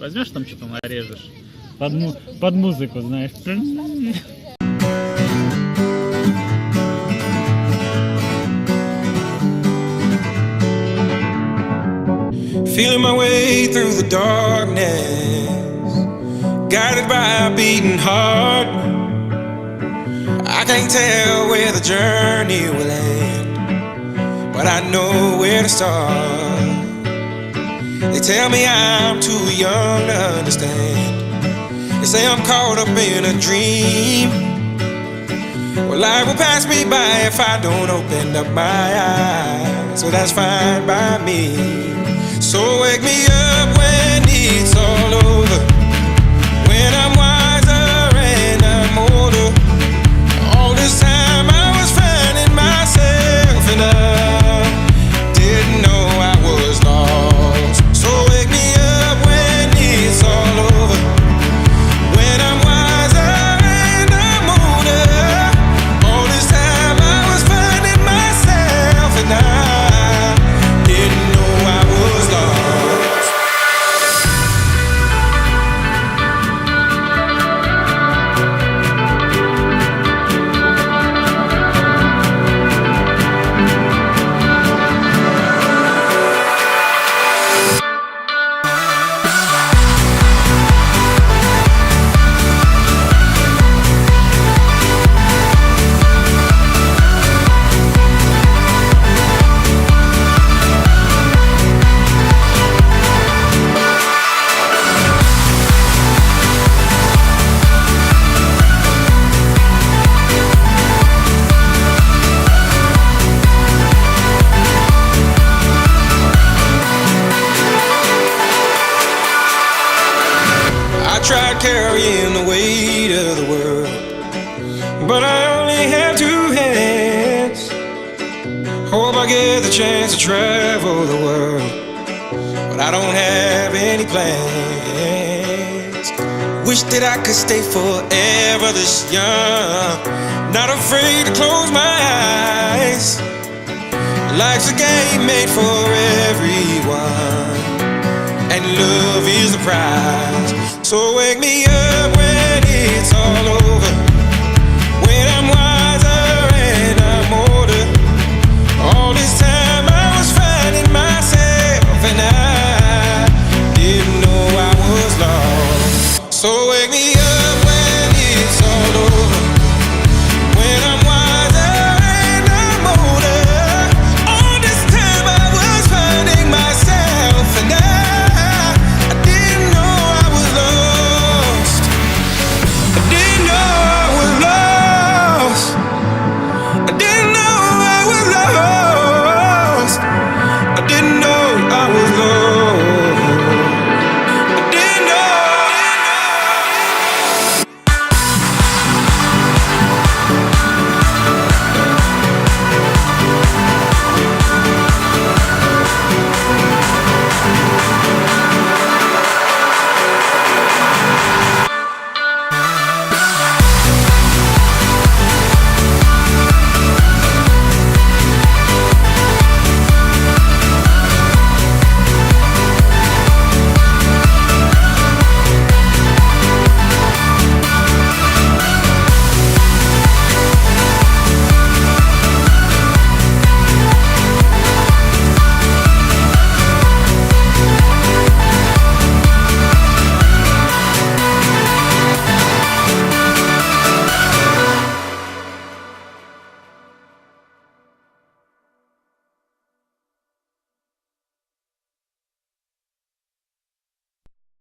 Возьмешь там что-то нарежешь. Под музыку, знаешь. Feeling my way through the darkness, guided by a beating heart. I can't tell where the journey will end, but I know where to start. They tell me I'm too young to understand. They say I'm caught up in a dream. Well, life will pass me by if I don't open up my eyes. So that's fine by me. So wake me up when it's all over, when I'm wiser and I'm older. All this time I was finding myself and I didn't know I was lost. So wake me up when it's all over, when I'm wiser and I'm older. All this time I was finding myself and I didn't know I was lost. I tried carrying the weight of the world, but I only have two hands. Hope I get the chance to travel the world, but I don't have any plans. Wish that I could stay forever this young, not afraid to close my eyes. Life's a game made for everyone, and love is the prize. So wake me up